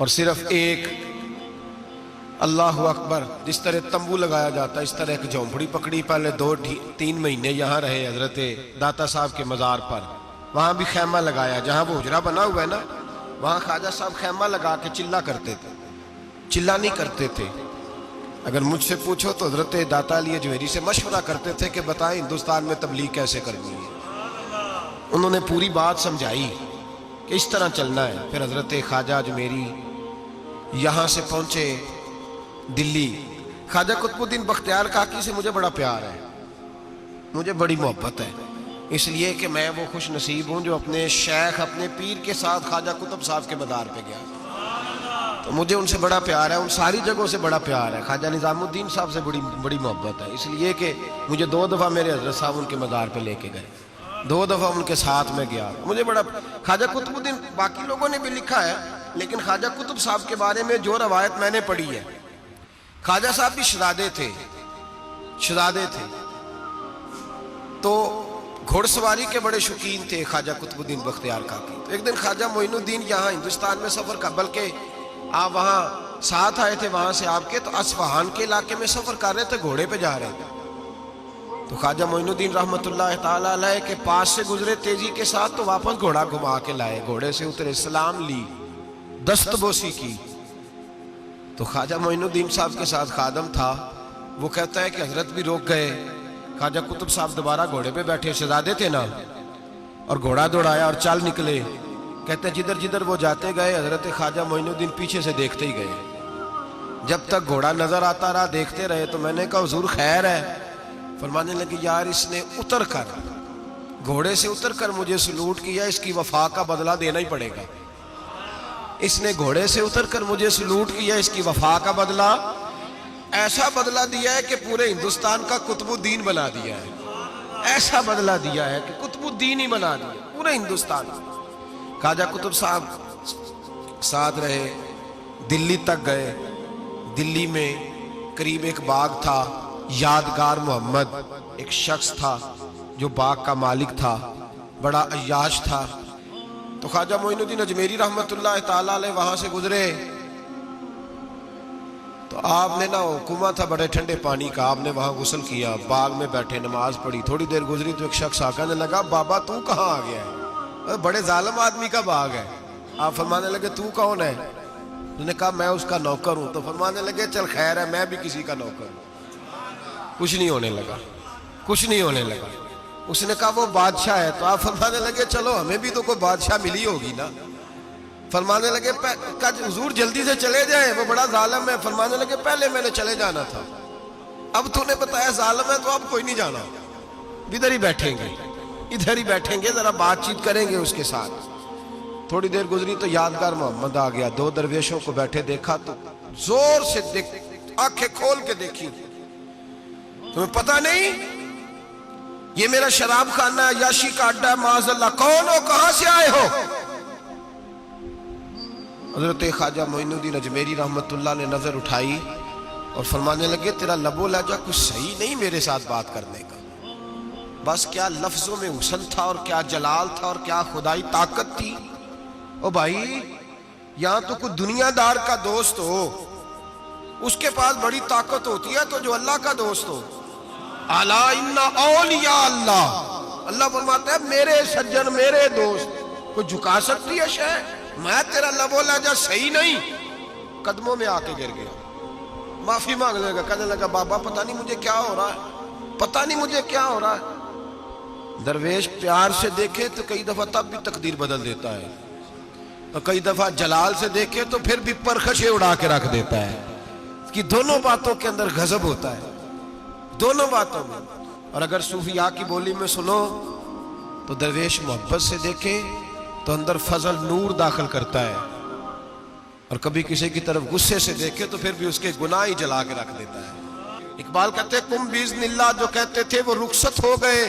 اور صرف ایک اللہ اکبر، جس طرح تمبو لگایا جاتا ہے اس طرح ایک جھونپڑی پکڑی، پہلے 2-3 مہینے یہاں رہے حضرت داتا صاحب کے مزار پر، وہاں بھی خیمہ لگایا، جہاں وہ حجرہ بنا ہوا ہے نا وہاں خواجہ صاحب خیمہ لگا کے چلا کرتے تھے، چلا نہیں کرتے تھے۔ اگر مجھ سے پوچھو تو حضرت داتا علی اجمیری سے مشورہ کرتے تھے کہ بتائیں ہندوستان میں تبلیغ کیسے کرنی ہے، انہوں نے پوری بات سمجھائی کہ اس طرح چلنا ہے۔ پھر حضرت خواجہ اجمیری یہاں سے پہنچے دلی۔ خواجہ قطب الدین بختیار کاکی سے مجھے بڑا پیار ہے، مجھے بڑی محبت ہے، اس لیے کہ میں وہ خوش نصیب ہوں جو اپنے شیخ اپنے پیر کے ساتھ خواجہ قطب صاحب کے مدار پہ گیا، تو مجھے ان سے بڑا پیار ہے، ان ساری جگہوں سے بڑا پیار ہے۔ خواجہ نظام الدین صاحب سے بڑی محبت ہے، اس لیے کہ مجھے 2 دفعہ میرے حضرت صاحب ان کے مدار پہ لے کے گئے، 2 دفعہ ان کے ساتھ میں گیا، مجھے بڑا۔ خواجہ قطب الدین باقی لوگوں نے بھی لکھا ہے، لیکن خواجہ قطب صاحب کے بارے میں جو روایت میں نے پڑھی ہے، خواجہ صاحب بھی شہزادے تھے تو گھوڑ سواری کے بڑے شوقین تھے خواجہ قطب الدین بختیار کاکی۔ تو ایک دن خواجہ معین الدین یہاں ہندوستان میں سفر کا، بلکہ آپ وہاں ساتھ آئے تھے وہاں سے آپ کے، تو اصفہان کے علاقے میں سفر کر رہے تھے، گھوڑے پہ جا رہے تھے، تو خواجہ معین الدین رحمت اللہ تعالی علیہ کے پاس سے گزرے تیزی کے ساتھ، تو واپس گھوڑا گھما کے لائے، گھوڑے سے اترے، سلام لی، دست بوسی کی، تو خواجہ معین الدین صاحب کے ساتھ خادم تھا، وہ کہتا ہے کہ حضرت بھی روک گئے، خواجہ قطب صاحب دوبارہ گھوڑے پہ بیٹھے، شہزادے تھے نا، اور گھوڑا دوڑایا اور چل نکلے، کہتے ہیں جدھر جدھر وہ جاتے گئے حضرت خواجہ معین الدین پیچھے سے دیکھتے ہی گئے، جب تک گھوڑا نظر آتا رہا دیکھتے رہے۔ تو میں نے کہا حضور خیر ہے؟ فرمانے لگے یار اس نے اتر کر، گھوڑے سے اتر کر مجھے سلوٹ کیا، اس کی وفا کا بدلہ دینا ہی پڑے گا، اس نے گھوڑے سے اتر کر مجھے سلوٹ کیا، اس کی وفا کا بدلہ، ایسا بدلہ دیا ہے کہ پورے ہندوستان کا قطب الدین بنا دیا ہے، ایسا بدلہ دیا ہے کہ قطب الدین ہی بنا دیا پورے ہندوستان۔ خواجہ قطب صاحب ساتھ رہے، دلی تک گئے، دلی میں قریب ایک باغ تھا، یادگار محمد ایک شخص تھا جو باغ کا مالک تھا، بڑا عیاش تھا، تو خواجہ معین الدین اجمیری رحمت اللہ تعالیٰ علیہ وہاں سے گزرے، تو آپ نے نا حکومت تھا بڑے ٹھنڈے پانی کا، آپ نے وہاں غسل کیا، باغ میں بیٹھے نماز پڑھی، تھوڑی دیر گزری تو ایک شخص آ کہنے لگا بابا تو کہاں آ گیا ہے، بڑے ظالم آدمی کا باغ ہے۔ آپ فرمانے لگے تو کون ہے؟ انہوں نے کہا میں اس کا نوکر ہوں، تو فرمانے لگے چل خیر ہے میں بھی کسی کا نوکر ہوں۔ کچھ نہیں ہونے لگا، اس نے کہا وہ بادشاہ ہے، تو آپ فرمانے لگے چلو ہمیں بھی تو کوئی بادشاہ ملی ہوگی نا۔ فرمانے لگے حضور جلدی سے چلے جائیں وہ بڑا ظالم ہے۔ فرمانے لگے پہلے میں نے چلے جانا تھا، اب تو نے بتایا ظالم ہے تو اب کوئی نہیں جانا، ادھر ہی بیٹھیں گے ذرا بات چیت کریں گے اس کے ساتھ۔ تھوڑی دیر گزری تو یادگار محمد آ گیا، 2 درویشوں کو بیٹھے دیکھا تو زور سے آنکھیں کھول کے دیکھی، تمہیں پتہ نہیں یہ میرا شراب خانہ ہے، عیاشی کا اڈا ہے، معاذ اللہ، کون ہو کہاں سے آئے ہو؟ حضرت خواجہ معین الدین اجمیری رحمت اللہ نے نظر اٹھائی اور فرمانے لگے تیرا لب و لہجہ کچھ صحیح نہیں میرے ساتھ بات کرنے کا، بس کیا لفظوں میں حسن تھا اور کیا جلال تھا اور کیا خدائی طاقت تھی۔ او بھائی یہاں تو کوئی دنیا دار کا دوست ہو اس کے پاس بڑی طاقت ہوتی ہے، تو جو اللہ کا دوست ہو، الا ان اولیاء اللہ فرماتا ہے میرے سجن میرے دوست، کوئی جھکا سکتی ہے شے؟ میں تیرا لب و لہجہ صحیح نہیں، قدموں میں آ کے گر گیا، معافی مانگنے لگا، کہنے لگا بابا پتہ نہیں مجھے کیا ہو رہا ہے، درویش پیار سے دیکھے تو کئی دفعہ تب بھی تقدیر بدل دیتا ہے، اور کئی دفعہ جلال سے دیکھے تو پھر بھی پرخشیں اڑا کے رکھ دیتا ہے، کہ دونوں باتوں کے اندر غضب ہوتا ہے، دونوں باتوں میں۔ اور اگر صوفیاء کی بولی میں سنو تو درویش محبت سے دیکھے تو اندر فضل نور داخل کرتا ہے، اور کبھی کسی کی طرف غصے سے دیکھے تو پھر بھی اس کے گناہ ہی جلا کے رکھ دیتا ہے۔ اقبال کہتے ہیں کم باذن اللہ جو کہتے تھے وہ رخصت ہو گئے،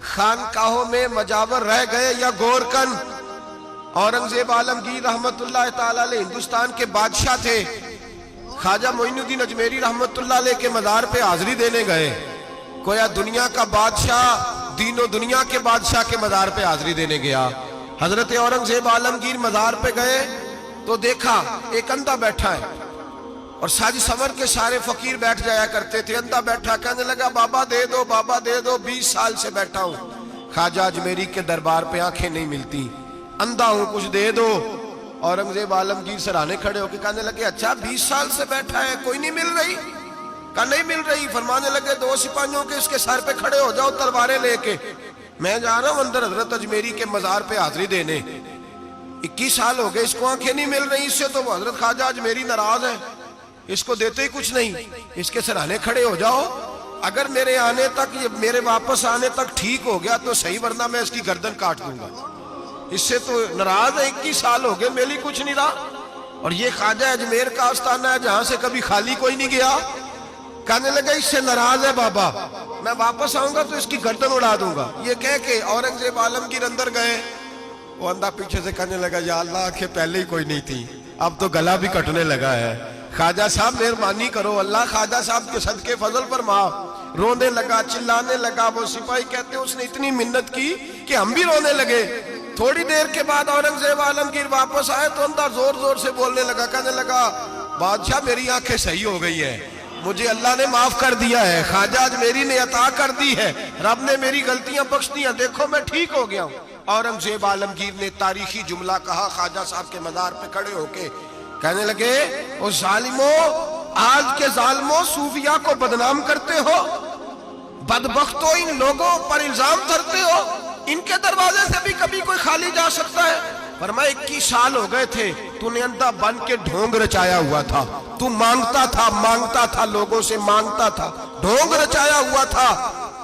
خانقاہوں میں مجاور رہ گئے یا گورکن۔ اورنگزیب عالمگیر رحمت اللہ تعالی علیہ ہندوستان کے بادشاہ تھے، خواجہ معین الدین اجمیری رحمت اللہ علیہ کے مزار پہ حاضری دینے گئے، گویا دنیا کا بادشاہ دین و دنیا کے بادشاہ کے مزار پہ حاضری دینے گیا۔ حضرت اورنگزیب عالمگیر مزار پہ گئے تو دیکھا ایک اندھا بیٹھا ہے اور ساج سمر کے سارے فقیر بیٹھ جایا کرتے تھے. اندھا بیٹھا کہنے لگا بابا دے دو بابا دے دو, 20 سال سے بیٹھا ہوں خواجہ اجمیری کے دربار پہ آنکھیں نہیں ملتی, اندھا ہوں کچھ دے دو. اورنگزیب عالمگیر سرانے کھڑے ہو کے کہنے لگے اچھا 20 سال سے بیٹھا ہے کوئی نہیں مل رہی؟ کہا نہیں مل رہی. فرمانے لگے 2 سپاہیوں کے اس کے سر پہ کھڑے ہو جاؤ تلواریں لے کے, میں جا رہا ہوں اندر حضرت اجمیری کے مزار پہ حاضری دینے. 21 سال ہو گئے اس کو آنکھیں نہیں مل رہی, اس سے تو حضرت خواجہ اجمیری ناراض ہے, اس کو دیتے ہی کچھ نہیں, اس کے سرانے کھڑے ہو جاؤ. اگر میرے آنے تک میرے واپس آنے تک ٹھیک ہو گیا تو صحیح, ورنہ میں اس کی گردن کاٹ دوں گا. اس سے تو ناراض ہے, 21 سال ہو گئے میلی کچھ نہیں رہا. اور یہ خواجہ اجمیر کا آستانہ ہے جہاں سے کبھی خالی کوئی نہیں گیا. کہنے لگا اس سے ناراض ہے بابا, میں واپس آؤں گا تو اس کی گردن اڑا دوں گا. یہ کہہ کے اورنگزیب عالمگیر اندر گئے. وہ اندھا پیچھے سے کہنے لگا یا اللہ آنکھیں پہلے ہی کوئی نہیں تھی, اب تو گلا بھی کٹنے لگا ہے. خواجہ صاحب مہربانی کرو, اللہ خواجہ صاحب کے صدقے فضل فرما. رونے لگا چلانے لگا. وہ سپاہی کہتے اس نے اتنی منت کی کہ ہم بھی رونے لگے. تھوڑی دیر کے بعد اورنگزیب عالمگیر واپس آئے تو اندھا زور زور سے بولنے لگا, کہنے لگا بادشاہ میری آنکھیں صحیح ہو گئی ہیں, مجھے اللہ نے معاف کر دیا ہے, خواجہ اجمیری نے عطا کر دی ہے, رب نے میری غلطیاں بخش دی ہیں, دیکھو میں ٹھیک ہو گیا ہوں. اورنگزیب عالمگیر نے تاریخی جملہ کہا خواجہ صاحب کے مزار پہ کھڑے ہو کے, کہنے لگے او ظالمو, آج کے ظالموں صوفیاء کو بدنام کرتے ہو, بدبختو ان لوگوں پر الزام دھرتے ہو, ان کے دروازے سے بھی کبھی کوئی خالی جا سکتا ہے؟ فرمایا 21 سال ہو گئے تھے, تو نے اندھا بن کے ڈھونگ رچایا ہوا تھا, تو مانگتا تھا لوگوں سے مانگتا تھا, ڈھونگ رچایا ہوا تھا.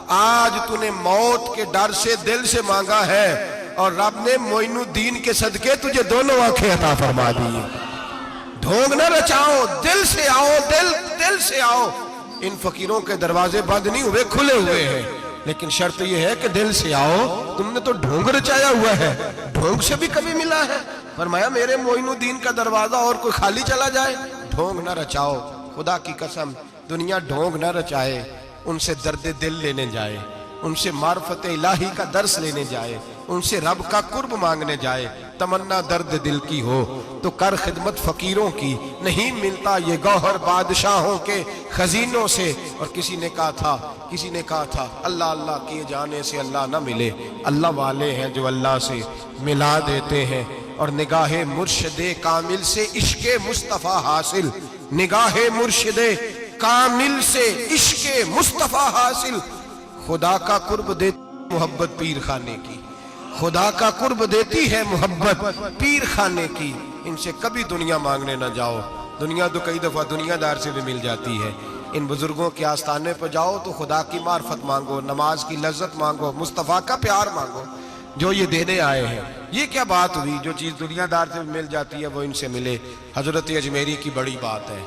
آج تو نے موت کے ڈر سے دل سے مانگا ہے اور رب نے معین الدین کے صدقے تجھے دونوں آنکھیں عطا فرما دی. ڈھونگ نہ رچاؤ, دل سے آؤ, دل سے آؤ. ان فقیروں کے دروازے بند نہیں ہوئے, کھلے ہوئے ہیں, لیکن شرط یہ ہے کہ دل سے آؤ. تم نے تو ڈھونگ رچایا ہوا ہے, ڈھونگ سے بھی کبھی ملا ہے؟ فرمایا میرے معین الدین کا دروازہ اور کوئی خالی چلا جائے؟ ڈھونگ نہ رچاؤ, خدا کی قسم دنیا ڈھونگ نہ رچائے, ان سے درد دل لینے جائے, ان سے معرفت الہی کا درس لینے جائے, ان سے رب کا قرب مانگنے جائے. تمنا درد دل کی ہو تو کر خدمت فقیروں کی, نہیں ملتا یہ گوہر بادشاہوں کے خزینوں سے. اور کسی نے کہا تھا اللہ اللہ کیے جانے سے اللہ نہ ملے, اللہ والے ہیں جو اللہ سے ملا دیتے ہیں. اور نگاہ مرشد کامل سے عشق مصطفیٰ حاصل, نگاہ مرشد کامل سے عشق مصطفیٰ حاصل. خدا کا قرب دیتی محبت پیر خانے کی, خدا کا قرب دیتی ہے محبت پیر خانے کی. ان سے کبھی دنیا مانگنے نہ جاؤ, دنیا تو کئی دفعہ دنیا دار سے بھی مل جاتی ہے. ان بزرگوں کے آستانے پر جاؤ تو خدا کی معرفت مانگو, نماز کی لذت مانگو, مصطفیٰ کا پیار مانگو جو یہ دینے آئے ہیں. یہ کیا بات ہوئی, جو چیز دنیا دار سے مل جاتی ہے وہ ان سے ملے. حضرت اجمیری کی بڑی بات ہے.